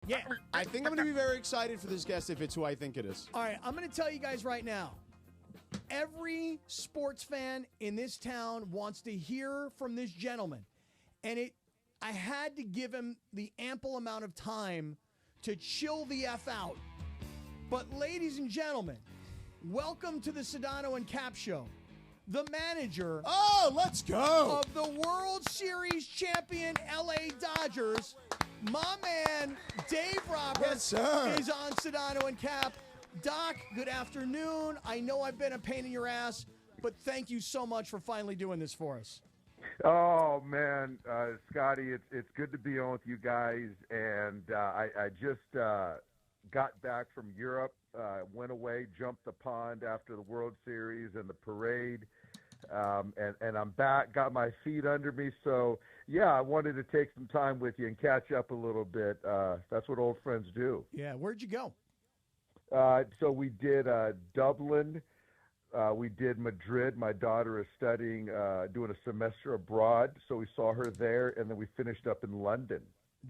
Yeah. I think I'm going to be very excited for this guest if it's who I think it is. All right, I'm going to tell you guys right now. Every sports fan in this town wants to hear from this gentleman. And I had to give him the ample amount of time to chill the F out. But ladies and gentlemen, welcome to the Sedano and Cap Show. The manager let's go. of the World Series champion LA Dodgers, my man Dave Roberts, yes, is on Sedano and Cap. Doc, good afternoon. I know I've been a pain in your ass, but thank you so much for finally doing this for us. Oh man, Scotty, it's good to be on with you guys, and I just got back from Europe, went away, jumped the pond after the World Series and the parade, and I'm back, got my feet under me. So yeah, I wanted to take some time with you and catch up a little bit. That's what old friends do. Yeah, where'd you go? So we did Dublin. We did Madrid. My daughter is studying, doing a semester abroad, so we saw her there, and then we finished up in London.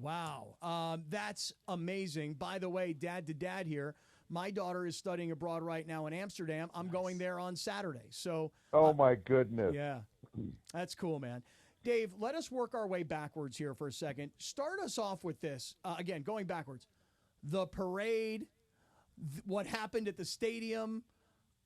Wow, that's amazing. By the way, dad to dad here, my daughter is studying abroad right now in Amsterdam. I'm going there on Saturday. So, oh my goodness. Yeah, that's cool, man. Dave, let us work our way backwards here for a second. Start us off with this. Again, going backwards. The parade, what happened at the stadium,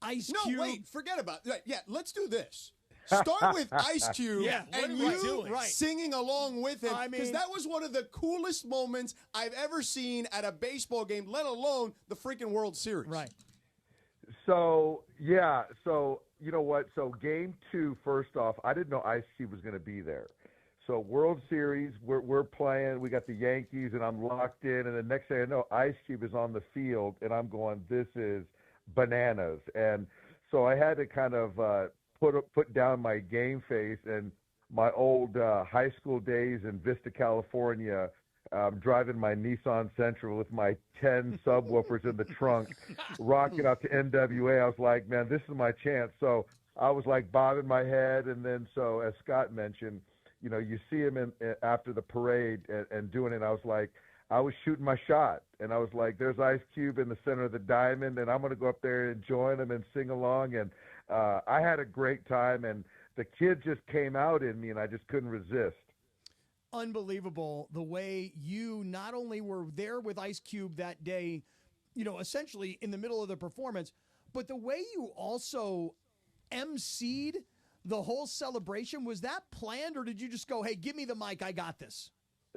Ice Cube. No, wait, forget about it. Yeah, let's do this. Start with Ice Cube and you singing along with him, because that was one of the coolest moments I've ever seen at a baseball game, let alone the freaking World Series. Right. So, yeah, so you know what? So game 2, first off, I didn't know Ice Cube was going to be there. So World Series, we're playing, we got the Yankees, and I'm locked in, and the next thing I know, Ice Cube is on the field, and I'm going, this is bananas. And so I had to kind of put down my game face and my old high school days in Vista, California, driving my Nissan Sentra with my 10 subwoofers in the trunk, rocking out to NWA. I was like, man, this is my chance. So I was like bobbing my head. And then, so as Scott mentioned, you know, you see him after the parade and doing it. I was like, I was shooting my shot, and I was like, there's Ice Cube in the center of the diamond, and I'm going to go up there and join him and sing along. And I had a great time, and the kid just came out in me, and I just couldn't resist. Unbelievable the way you not only were there with Ice Cube that day, you know, essentially in the middle of the performance, but the way you also emceed the whole celebration. Was that planned, or did you just go, hey, give me the mic, I got this?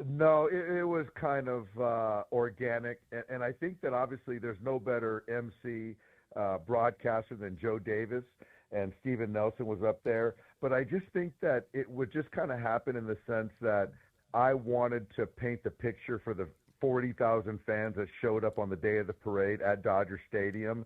No, it was kind of organic, and I think that obviously there's no better MC broadcaster than Joe Davis, and Steven Nelson was up there. But I just think that it would just kind of happen in the sense that I wanted to paint the picture for the 40,000 fans that showed up on the day of the parade at Dodger Stadium,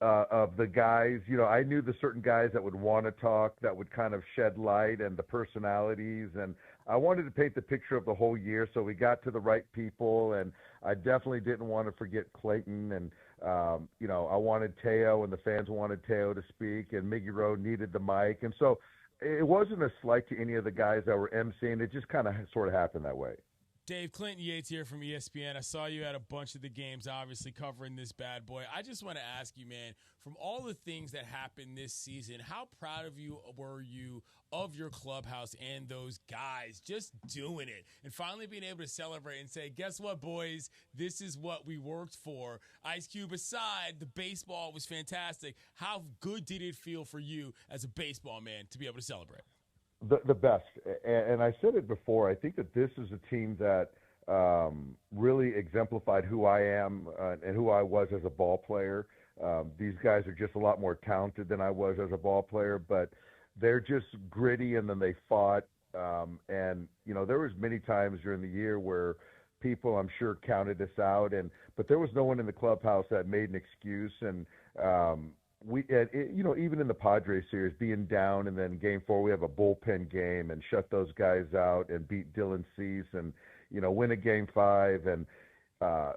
of the guys. You know, I knew the certain guys that would want to talk, that would kind of shed light, and the personalities, and I wanted to paint the picture of the whole year, so we got to the right people, and I definitely didn't want to forget Clayton, and you know, I wanted Teo, and the fans wanted Teo to speak, and Miggy Rowe needed the mic, and so it wasn't a slight to any of the guys that were emceeing. It just kind of sort of happened that way. Dave, Clinton Yates here from ESPN. I saw you at a bunch of the games, obviously covering this bad boy. I just want to ask you, man, from all the things that happened this season, how proud of you were you of your clubhouse and those guys just doing it and finally being able to celebrate and say, guess what, boys? This is what we worked for. Ice Cube aside, the baseball was fantastic. How good did it feel for you as a baseball man to be able to celebrate? The best, and I said it before, I think that this is a team that really exemplified who I am and who I was as a ball player. These guys are just a lot more talented than I was as a ball player, but they're just gritty, and then they fought. And, you know, there was many times during the year where people, I'm sure, counted us out, but there was no one in the clubhouse that made an excuse. And you know, even in the Padres series, being down, and then Game 4, we have a bullpen game and shut those guys out and beat Dylan Cease and, you know, win a Game 5. And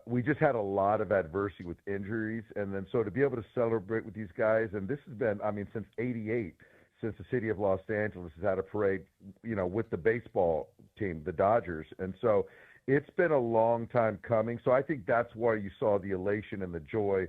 we just had a lot of adversity with injuries. And then so to be able to celebrate with these guys, and this has been, I mean, since '88, since the city of Los Angeles has had a parade, you know, with the baseball team, the Dodgers. And so it's been a long time coming. So I think that's why you saw the elation and the joy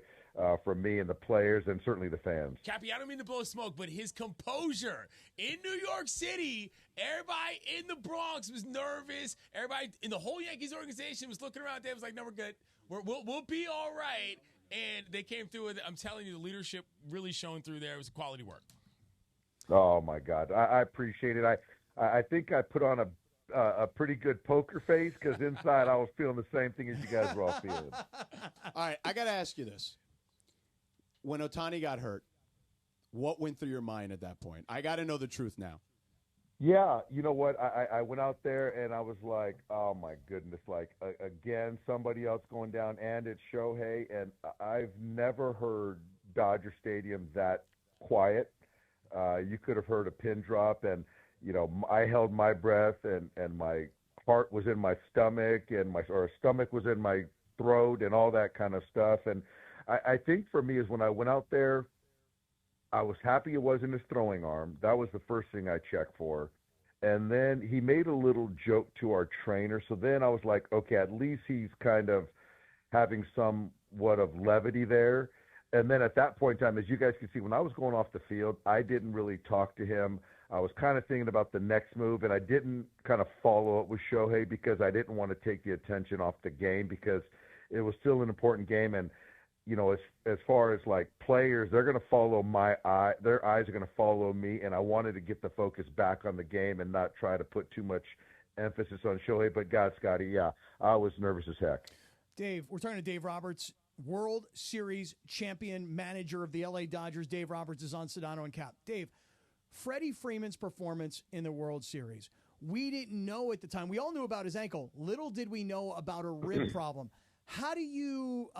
from me and the players and certainly the fans. Cappy, I don't mean to blow smoke, but his composure in New York City, everybody in the Bronx was nervous. Everybody in the whole Yankees organization was looking around. They was like, no, we're good. We'll be all right. And they came through with it. I'm telling you, the leadership really shone through there. It was quality work. Oh, my God. I appreciate it. I think I put on a pretty good poker face because inside I was feeling the same thing as you guys were all feeling. All right, I got to ask you this. When Ohtani got hurt, what went through your mind at that point? I got to know the truth now. Yeah, you know what? I went out there and I was like, oh, my goodness, like, again, somebody else going down, and it's Shohei. And I've never heard Dodger Stadium that quiet. You could have heard a pin drop, and, you know, I held my breath, and my heart was in my stomach, and my stomach was in my throat and all that kind of stuff. And I think for me is when I went out there, I was happy it wasn't his throwing arm. That was the first thing I checked for. And then he made a little joke to our trainer. So then I was like, okay, at least he's kind of having somewhat of levity there. And then at that point in time, as you guys can see, when I was going off the field, I didn't really talk to him. I was kind of thinking about the next move, and I didn't kind of follow up with Shohei because I didn't want to take the attention off the game because it was still an important game. And you know, as far as like players, they're going to follow my eye. Their eyes are going to follow me, and I wanted to get the focus back on the game and not try to put too much emphasis on Shohei. But God, Scotty, yeah, I was nervous as heck. Dave, we're talking to Dave Roberts, World Series champion manager of the LA Dodgers. Dave Roberts is on Sedano and Cap. Dave, Freddie Freeman's performance in the World Series. We didn't know at the time. We all knew about his ankle. Little did we know about a rib problem. How do you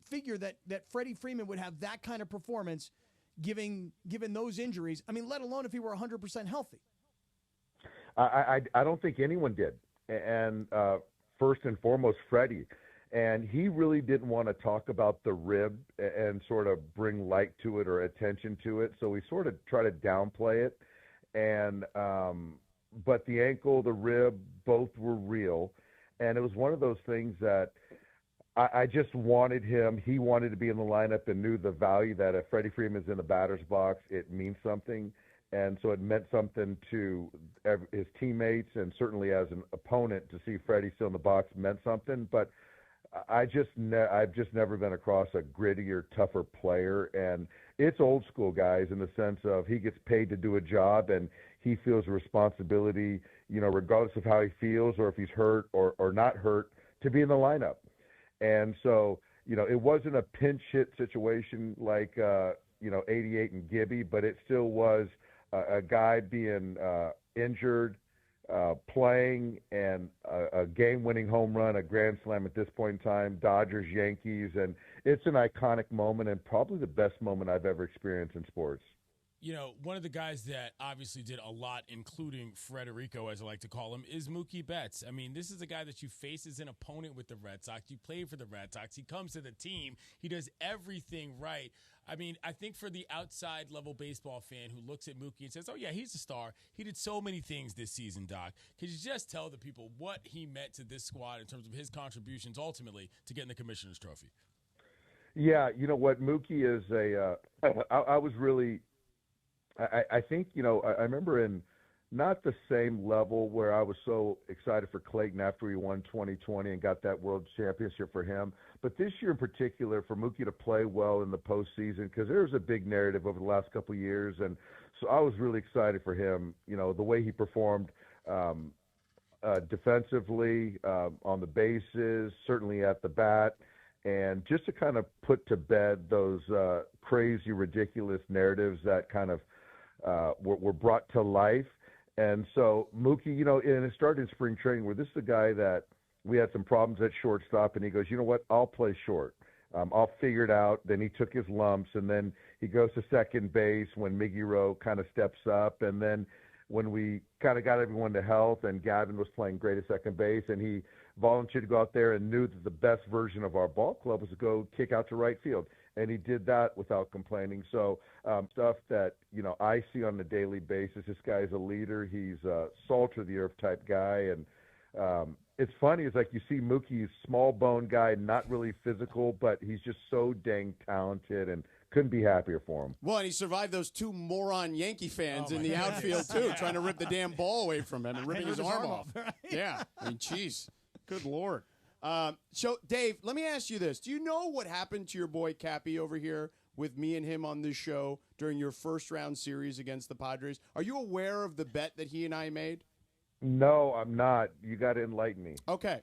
figure that Freddie Freeman would have that kind of performance given those injuries? I mean, let alone if he were 100% healthy. I don't think anyone did. And first and foremost, Freddie. And he really didn't want to talk about the rib and sort of bring light to it or attention to it. So we sort of try to downplay it. And but the ankle, the rib, both were real. And it was one of those things that I just wanted him. He wanted to be in the lineup and knew the value that if Freddie Freeman's in the batter's box, it means something. And so it meant something to his teammates, and certainly as an opponent to see Freddie still in the box meant something. But I've just never been across a grittier, tougher player. And it's old school, guys, in the sense of he gets paid to do a job, and he feels a responsibility, you know, regardless of how he feels or if he's hurt or not hurt, to be in the lineup. And so, you know, it wasn't a pinch hit situation like, 88 and Gibby, but it still was a guy being injured, playing, and a game-winning home run, a grand slam at this point in time, Dodgers, Yankees, and it's an iconic moment and probably the best moment I've ever experienced in sports. You know, one of the guys that obviously did a lot, including Frederico, as I like to call him, is Mookie Betts. I mean, this is a guy that you face as an opponent with the Red Sox. You played for the Red Sox. He comes to the team. He does everything right. I mean, I think for the outside-level baseball fan who looks at Mookie and says, oh, yeah, he's a star. He did so many things this season, Doc. Could you just tell the people what he meant to this squad in terms of his contributions ultimately to getting the Commissioner's Trophy? Yeah, you know what? Mookie is I was really – I think, you know, I remember in not the same level where I was so excited for Clayton after he won 2020 and got that world championship for him. But this year in particular, for Mookie to play well in the postseason, because there was a big narrative over the last couple of years. And so I was really excited for him, you know, the way he performed defensively, on the bases, certainly at the bat. And just to kind of put to bed those crazy, ridiculous narratives that kind of were brought to life. And so Mookie, you know, and it started in spring training where this is a guy that we had some problems at shortstop, and he goes, you know what, I'll play short. I'll figure it out. Then he took his lumps, and then he goes to second base when Miggy Rowe kind of steps up. And then when we kind of got everyone to health and Gavin was playing great at second base, and he volunteered to go out there and knew that the best version of our ball club was to go kick out to right field. And he did that without complaining. So stuff that, you know, I see on a daily basis. This guy's a leader. He's a salt of the earth type guy. And It's funny. It's like you see Mookie's small bone guy, not really physical, but he's just so dang talented and couldn't be happier for him. Well, and he survived those two moron Yankee fans in the outfield, too, trying to rip the damn ball away from him and ripping his arm off. Right? Yeah. I mean, jeez. Good Lord. So, Dave, let me ask you this. Do you know what happened to your boy Cappy over here with me and him on this show during your first-round series against the Padres? Are you aware of the bet that he and I made? No, I'm not. You got to enlighten me. Okay.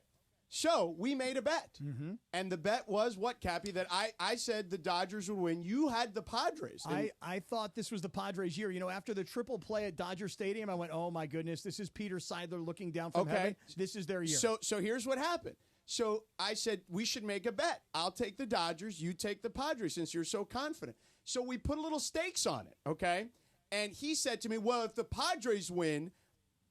So we made a bet. Mm-hmm. And the bet was what, Cappy? That I said the Dodgers would win. You had the Padres. I thought this was the Padres' year. You know, after the triple play at Dodger Stadium, I went, oh, my goodness, this is Peter Seidler looking down from heaven. This is their year. So here's what happened. So I said we should make a bet. I'll take the Dodgers. You take the Padres since you're so confident. So we put a little stakes on it, okay? And he said to me, well, if the Padres win,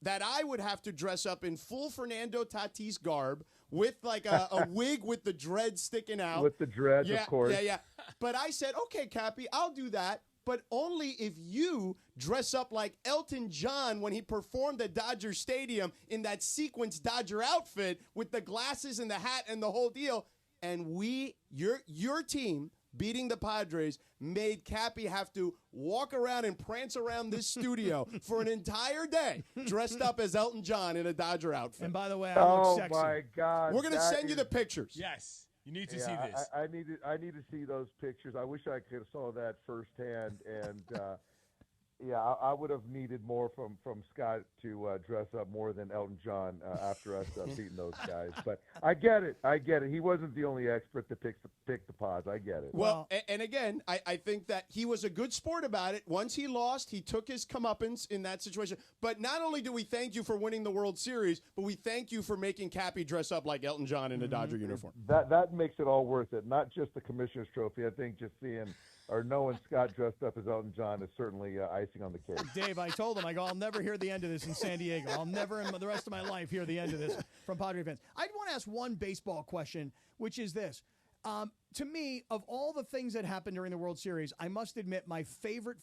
that I would have to dress up in full Fernando Tatis garb with like a wig with the dreads sticking out. With the dreads, of course. Yeah. But I said, okay, Cappy, I'll do that, but only if you dress up like Elton John when he performed at Dodger Stadium in that sequence Dodger outfit with the glasses and the hat and the whole deal. And your team, beating the Padres, made Cappy have to walk around and prance around this studio for an entire day dressed up as Elton John in a Dodger outfit. And by the way, I look sexy. Oh, my God. We're going to send you the pictures. Yes. You need to see this. I need to see those pictures. I wish I could have saw that firsthand. And, I would have needed more from Scott to dress up more than Elton John after us beating those guys. But I get it. He wasn't the only expert to pick the Pods. I get it. Well, and again, I think that he was a good sport about it. Once he lost, he took his comeuppance in that situation. But not only do we thank you for winning the World Series, but we thank you for making Cappy dress up like Elton John in a Dodger uniform. That makes it all worth it. Not just the Commissioner's Trophy. I think just seeing or knowing Scott dressed up as Elton John is certainly icing on the cake. Dave, I told him, I'll never hear the end of this in San Diego. I'll never in the rest of my life hear the end of this from Padre fans. I want to ask one baseball question, which is this. To me, of all the things that happened during the World Series, I must admit my favorite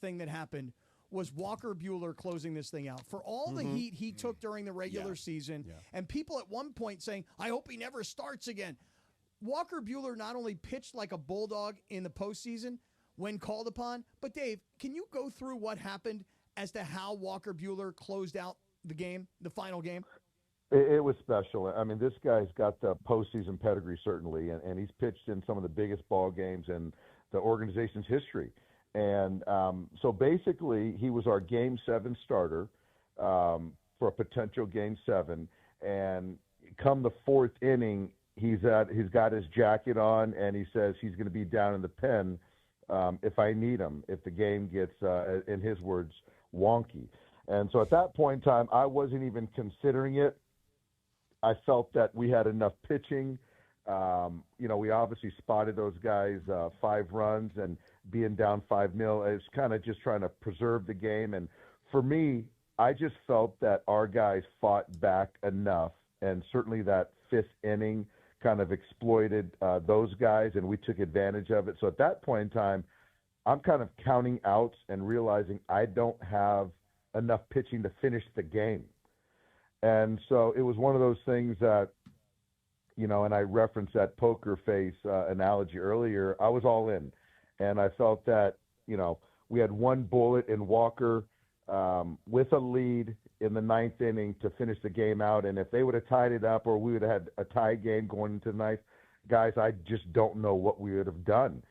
thing that happened was Walker Buehler closing this thing out. For all the heat he took during the regular season, and people at one point saying, I hope he never starts again. Walker Buehler not only pitched like a bulldog in the postseason when called upon, but Dave, can you go through what happened as to how Walker Buehler closed out the game, the final game? It was special. I mean, this guy's got the postseason pedigree, certainly, and he's pitched in some of the biggest ball games in the organization's history. And so basically, he was our Game 7 starter for a potential Game 7. And come the fourth inning, he's got his jacket on, and he says he's going to be down in the pen if I need him, if the game gets, in his words, wonky. And so at that point in time, I wasn't even considering it. I felt that we had enough pitching. We obviously spotted those guys 5 runs, and being down 5-0, it's kind of just trying to preserve the game. And for me, I just felt that our guys fought back enough, and certainly that 5th inning kind of exploited those guys, and we took advantage of it. So at that point in time, I'm kind of counting outs and realizing I don't have enough pitching to finish the game. And so it was one of those things that, and I referenced that poker face analogy earlier. I was all in, and I felt that, we had one bullet in Walker with a lead in the 9th inning to finish the game out. And if they would have tied it up, or we would have had a tie game going into the 9th, guys, I just don't know what we would have done.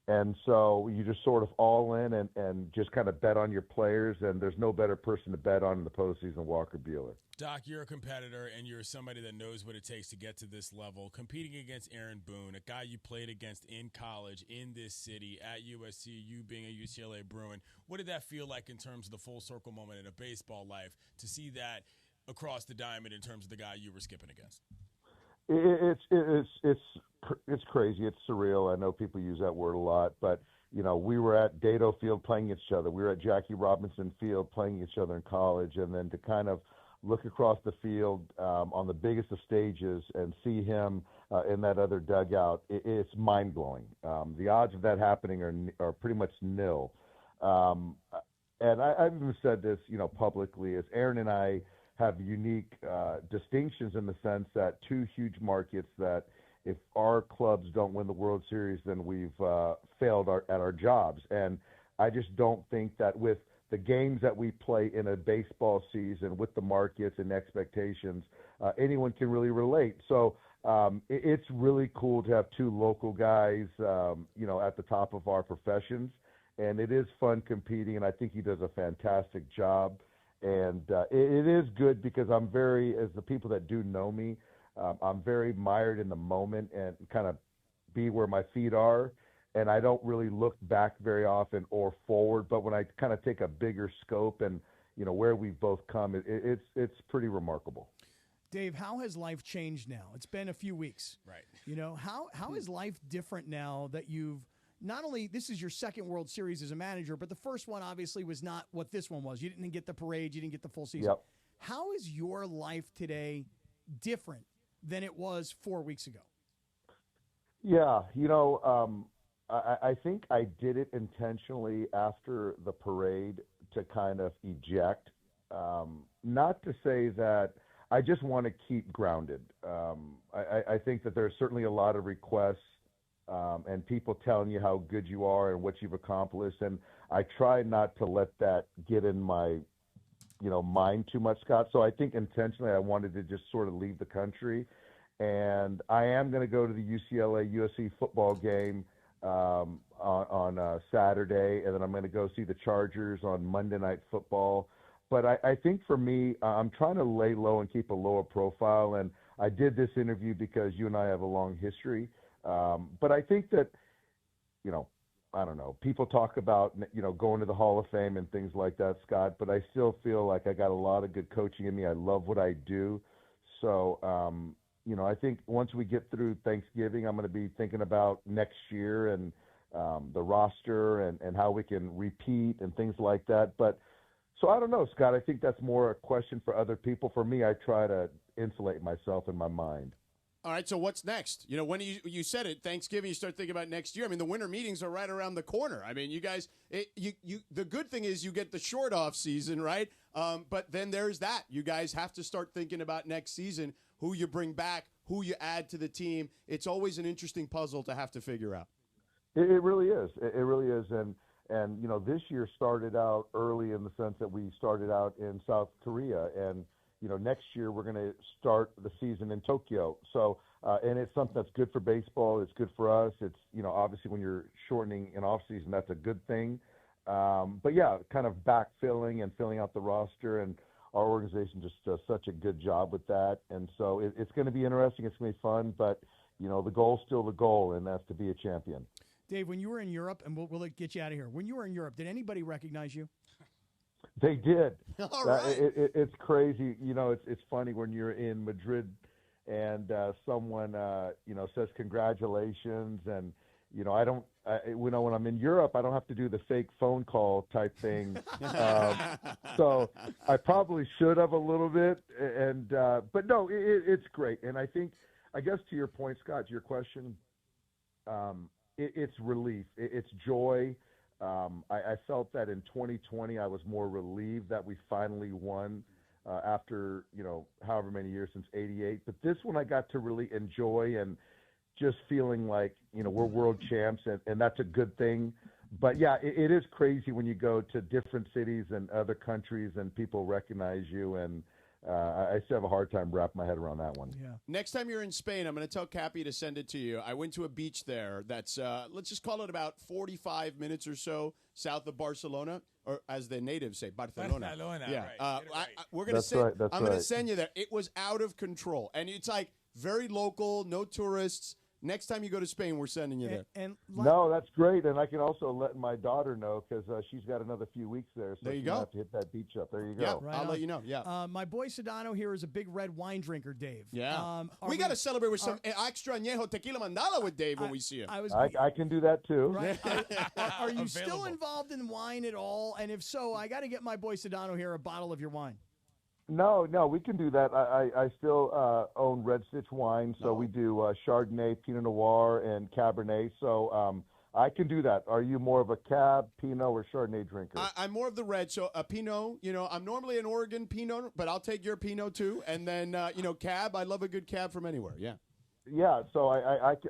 And so you just sort of all in and just kind of bet on your players, and there's no better person to bet on in the postseason than Walker Buehler. Doc, you're a competitor, and you're somebody that knows what it takes to get to this level. Competing against Aaron Boone, a guy you played against in college, in this city, at USC, you being a UCLA Bruin, what did that feel like in terms of the full circle moment in a baseball life to see that across the diamond in terms of the guy you were skipping against? It's crazy. It's surreal. I know people use that word a lot, but we were at Dato Field playing each other. We were at Jackie Robinson Field playing each other in college, and then to kind of look across the field on the biggest of stages and see him in that other dugout, it's mind blowing. The odds of that happening are pretty much nil. And I've even said this, publicly, as Aaron and I have unique distinctions in the sense that two huge markets that if our clubs don't win the World Series, then we've failed at our jobs. And I just don't think that with the games that we play in a baseball season with the markets and expectations, anyone can really relate. So it's really cool to have two local guys, at the top of our professions. And it is fun competing, and I think he does a fantastic job. And it is good because I'm very, as the people that do know me, I'm very mired in the moment and kind of be where my feet are. And I don't really look back very often or forward. But when I kind of take a bigger scope and, where we've both come, it's pretty remarkable. Dave, how has life changed now? It's been a few weeks. Right. How is life different now that you've not only this is your second World Series as a manager, but the first one obviously was not what this one was. You didn't get the parade. You didn't get the full season. Yep. How is your life today different than it was 4 weeks ago? Yeah, I think I did it intentionally after the parade to kind of eject. Not to say that I just want to keep grounded. I think that there's certainly a lot of requests and people telling you how good you are and what you've accomplished. And I try not to let that get in my, mind too much, Scott. So I think intentionally I wanted to just sort of leave the country. And I am going to go to the UCLA-USC football game on Saturday, and then I'm going to go see the Chargers on Monday Night Football. But I think for me, I'm trying to lay low and keep a lower profile. And I did this interview because you and I have a long history. But I think that, I don't know, people talk about, going to the Hall of Fame and things like that, Scott, but I still feel like I got a lot of good coaching in me. I love what I do. So, I think once we get through Thanksgiving, I'm going to be thinking about next year and the roster and how we can repeat and things like that. But so I don't know, Scott. I think that's more a question for other people. For me, I try to insulate myself in my mind. All right, so what's next? When you said it, Thanksgiving, you start thinking about next year. I mean, the winter meetings are right around the corner. I mean, you guys, the good thing is you get the short off season, right? But then there's that. You guys have to start thinking about next season, who you bring back, who you add to the team. It's always an interesting puzzle to have to figure out. It really is. It really is. And this year started out early in the sense that we started out in South Korea, and next year we're going to start the season in Tokyo. So, and it's something that's good for baseball. It's good for us. It's, obviously when you're shortening an off season, that's a good thing. But yeah, kind of backfilling and filling out the roster, and our organization just does such a good job with that. And so it's going to be interesting. It's going to be fun, but the goal's still the goal, and that's to be a champion. Dave, when you were in Europe, and we'll get you out of here. When you were in Europe, did anybody recognize you? They did. All right. It's crazy. It's funny when you're in Madrid and someone, says congratulations. And, when I'm in Europe, I don't have to do the fake phone call type thing. So I probably should have a little bit. But no, it's great. And I guess to your point, Scott, to your question, it's relief. It's joy. I felt that in 2020 I was more relieved that we finally won after, however many years since '88. But this one I got to really enjoy and just feeling like, we're world champs, and that's a good thing. But, yeah, it is crazy when you go to different cities and other countries and people recognize you, and I still have a hard time wrapping my head around that one. Yeah. Next time you're in Spain, I'm going to tell Cappy to send it to you. I went to a beach there that's, let's just call it about 45 minutes or so south of Barcelona, or as the natives say, Barcelona. Barcelona, yeah. right. We're going to send. I'm going to send you there. It was out of control, and it's like very local, no tourists. Next time you go to Spain, we're sending you there. No, that's great, and I can also let my daughter know because she's got another few weeks there. So there you she's go. Have to hit that beach up. There you go. Yeah, right I'll let you know. Yeah. My boy Sedano here is a big red wine drinker, Dave. Yeah. We got to celebrate with some extra añejo tequila mandala with Dave when we see him. I can do that too. Right. Are you still involved in wine at all? And if so, I got to get my boy Sedano here a bottle of your wine. No, we can do that. I still own Red Stitch Wine, so we do Chardonnay, Pinot Noir, and Cabernet. So I can do that. Are you more of a Cab, Pinot, or Chardonnay drinker? I'm more of the red. So a Pinot, I'm normally an Oregon Pinot, but I'll take your Pinot too. And then, Cab, I love a good Cab from anywhere. Yeah. Yeah, so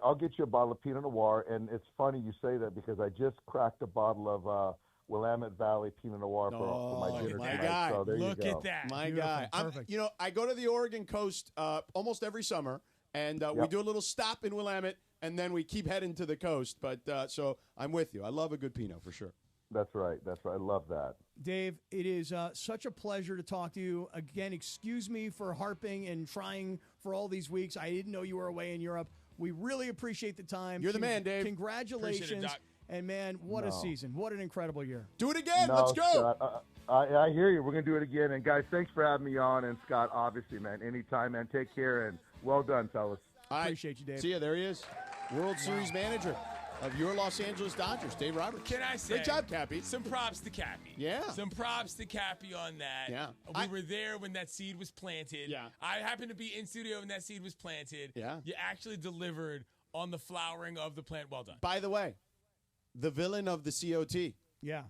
I'll get you a bottle of Pinot Noir, and it's funny you say that because I just cracked a bottle of Willamette Valley Pinot Noir for my dinner tonight. Guy. So there Look you go. at that. My Beautiful. guy. Perfect. I go to the Oregon coast almost every summer, and we do a little stop in Willamette, and then we keep heading to the coast. But so I'm with you. I love a good Pinot for sure. That's right. I love that. Dave, it is such a pleasure to talk to you. Again, excuse me for harping and trying for all these weeks. I didn't know you were away in Europe. We really appreciate the time. You're the man, Dave. Congratulations. Appreciate it, Doc. And, man, what a season. What an incredible year. Do it again. No, Let's go. Scott, I hear you. We're going to do it again. And, guys, thanks for having me on. And, Scott, obviously, man, anytime, man. Take care, and well done, fellas. Appreciate you, Dave. See ya. There he is. World Series manager of your Los Angeles Dodgers, Dave Roberts. Can I say? Great job, Cappy. Some props to Cappy. Yeah. Some props to Cappy on that. Yeah. We were there when that seed was planted. Yeah. I happened to be in studio when that seed was planted. Yeah. You actually delivered on the flowering of the plant. Well done. By the way, the villain of the COT, Yeah.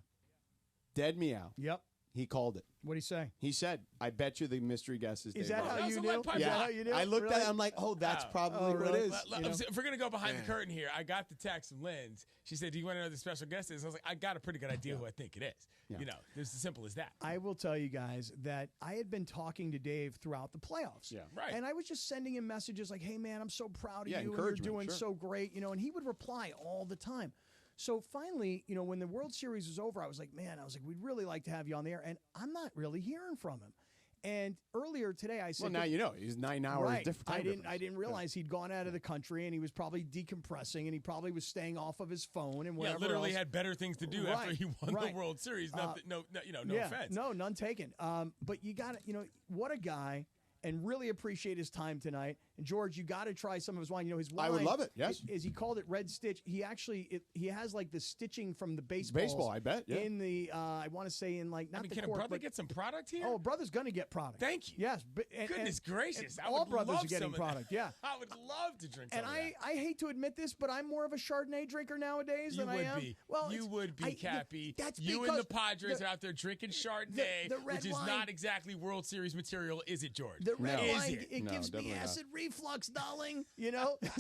Dead Meow, Yep. he called it. What do you say? He said, I bet you the mystery guest is Dave Is that Roberts. how you Also, knew? like, Is pipe that down. how you knew? I looked at Really? it, I'm like, oh, that's probably what really? it is. You know? If we're going to go behind the curtain here, I got the text from Lynn's. She said, do you want to know who the special guest is? I was like, I got a pretty good idea who I think it is. Yeah. It's as simple as that. I will tell you guys that I had been talking to Dave throughout the playoffs. Yeah. Right. And I was just sending him messages like, hey, man, I'm so proud of Yeah, you and you're encouragement, doing sure. so great, and he would reply all the time. So finally, when the World Series was over, I was like, we'd really like to have you on the air. And I'm not really hearing from him. And earlier today, I said, Well, now you know. He's 9 hours right. different. Time I didn't realize he'd gone out of the country and he was probably decompressing and he probably was staying off of his phone and whatever. Yeah, literally else. had better things to do after he won the World Series. Nothing, no offense. No, none taken. But you got to, what a guy, and really appreciate his time tonight. And George, you got to try some of his wine. His wine. I would love it. Yes. Is he called it Red Stitch? He actually he has like the stitching from the baseball. Baseball, I bet. Yeah. In the I want to say in like not the can cork, a brother but, get some product here? Oh, brother's gonna get product. Thank you. Yes. Goodness gracious. I all would brothers love are getting some of product. that. Yeah. I would love to drink some And of that. I hate to admit this, but I'm more of a Chardonnay drinker nowadays You than would I am. be. Well, you would be, Cappy. That's you because and the Padres are out there drinking Chardonnay, the red which is wine- not exactly World Series material, is it, George? The red No. wine, Is it No, gives me definitely not. acid reflux, darling.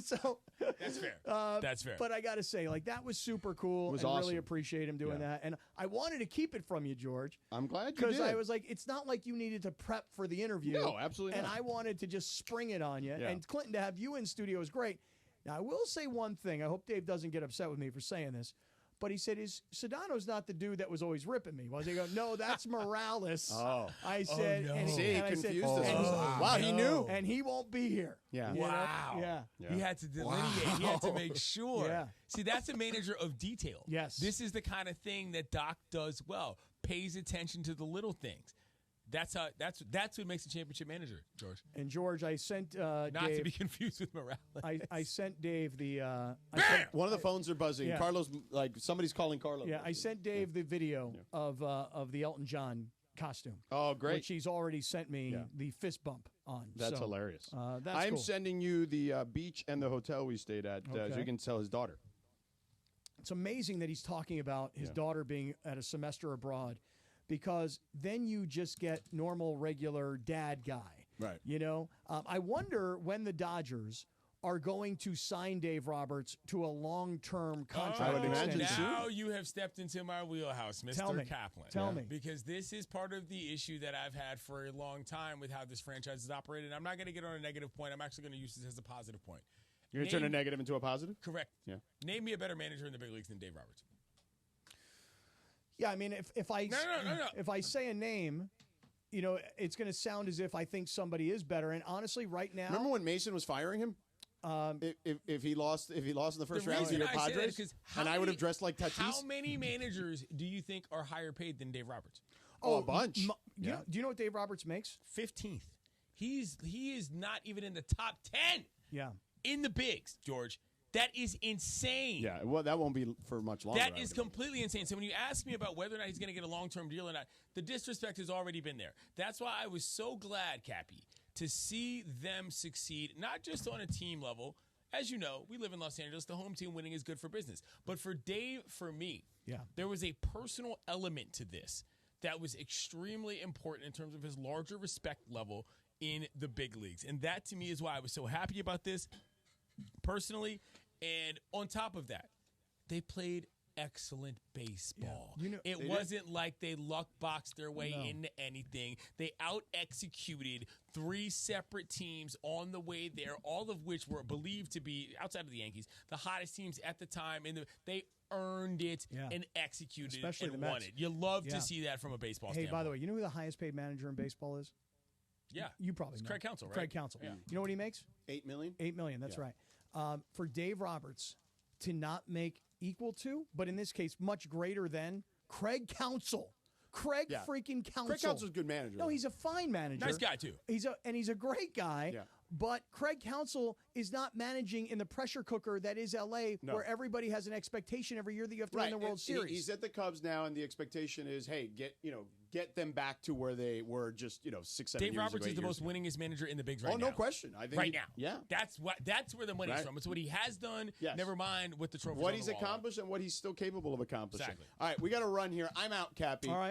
So That's fair. That's fair. But I got to say, that was super cool. It was and awesome. really appreciate him doing that. And I wanted to keep it from you, George, I'm glad you because did. I was like, it's not like you needed to prep for the interview. No, absolutely And not. I wanted to just spring it on you. Yeah. And Clinton, to have you in studio is great. Now, I will say one thing. I hope Dave doesn't get upset with me for saying this. But he said, Sedano's not the dude that was always ripping me. Was he go, no, that's Morales. Oh. I said, no. and See, and I confused said, us. and he- Wow, he knew. and he won't be here. Yeah. You know? Wow. Yeah. He had to delineate. He had to make sure. Yeah. See, that's a manager of detail. Yes. This is the kind of thing that Doc does well. Pays attention to the little things. That's what makes a championship manager, George. And George, I sent Not Dave, to be confused with Morales. I sent Dave the Bam! One of the phones are buzzing. Yeah. Carlos, somebody's calling Carlos. I sent Dave the video of the Elton John costume. Oh, great. Which he's already sent me Yeah. the fist bump on. That's So, hilarious. That's I'm cool. sending you the beach and the hotel we stayed at, so Okay. you can tell his daughter. It's amazing that he's talking about his daughter being at a semester abroad, because then you just get normal, regular dad guy. Right. I wonder when the Dodgers are going to sign Dave Roberts to a long-term contract. I would imagine extension. soon. Now you have stepped into my wheelhouse, Mr. Tell me. Kaplan. Tell me. Because this is part of the issue that I've had for a long time with how this franchise is operated. I'm not going to get on a negative point. I'm actually going to use this as a positive point. You're going to turn a negative into a positive? Correct. Yeah. Name me a better manager in the big leagues than Dave Roberts. Yeah, I mean, if I No. if I say a name, it's going to sound as if I think somebody is better. And honestly, right now, Remember when Mason was firing him? If he lost in the first round to reason your I say that is Padres, 'cause and I would have dressed like Tatis. How many managers do you think are higher paid than Dave Roberts? A bunch. Do Yeah. you know what Dave Roberts makes? 15th. He is not even in the top 10 Yeah. in the bigs, George. That is insane. Yeah, well, that won't be for much longer. That I is would imagine. completely insane. So when you ask me about whether or not he's going to get a long-term deal or not, the disrespect has already been there. That's why I was so glad, Cappy, to see them succeed, not just on a team level. as you know, we live in Los Angeles. The home team winning is good for business. But for Dave, for me, there was a personal element to this that was extremely important in terms of his larger respect level in the big leagues. And that, to me, is why I was so happy about this personally. And on top of that, they played excellent baseball. It wasn't like they luck boxed their way into anything. They out-executed 3 separate teams on the way there, all of which were believed to be, outside of the Yankees, the hottest teams at the time. And they earned it and executed Especially it and the won Mets. it. You love to see that from a baseball standpoint. Hey, by the way, you know who the highest paid manager in baseball is? Yeah. You probably it's know. Craig Counsell, right? Craig Counsell. Yeah. You know what he makes? $8 million? $8 million, that's right. For Dave Roberts to not make equal to, but in this case, much greater than Craig Counsell. Craig freaking Counsell. Craig Counsell's a good manager. No, he's a fine manager. Nice guy, too. He's a great guy. Yeah. But Craig Counsell is not managing in the pressure cooker that is L.A., where everybody has an expectation every year that you have to win the World Series. He's at the Cubs now, and the expectation is, hey, get them back to where they were just 6-7 years ago. Dave Roberts is the most winningest manager in the bigs right now. Oh, no question. I think now. Yeah. That's where the money's from. It's what he has done. Yes. Never mind what the trophies what on he's the wall accomplished and what he's still capable of accomplishing. Exactly. All right, we got to run here. I'm out, Cappy. All right.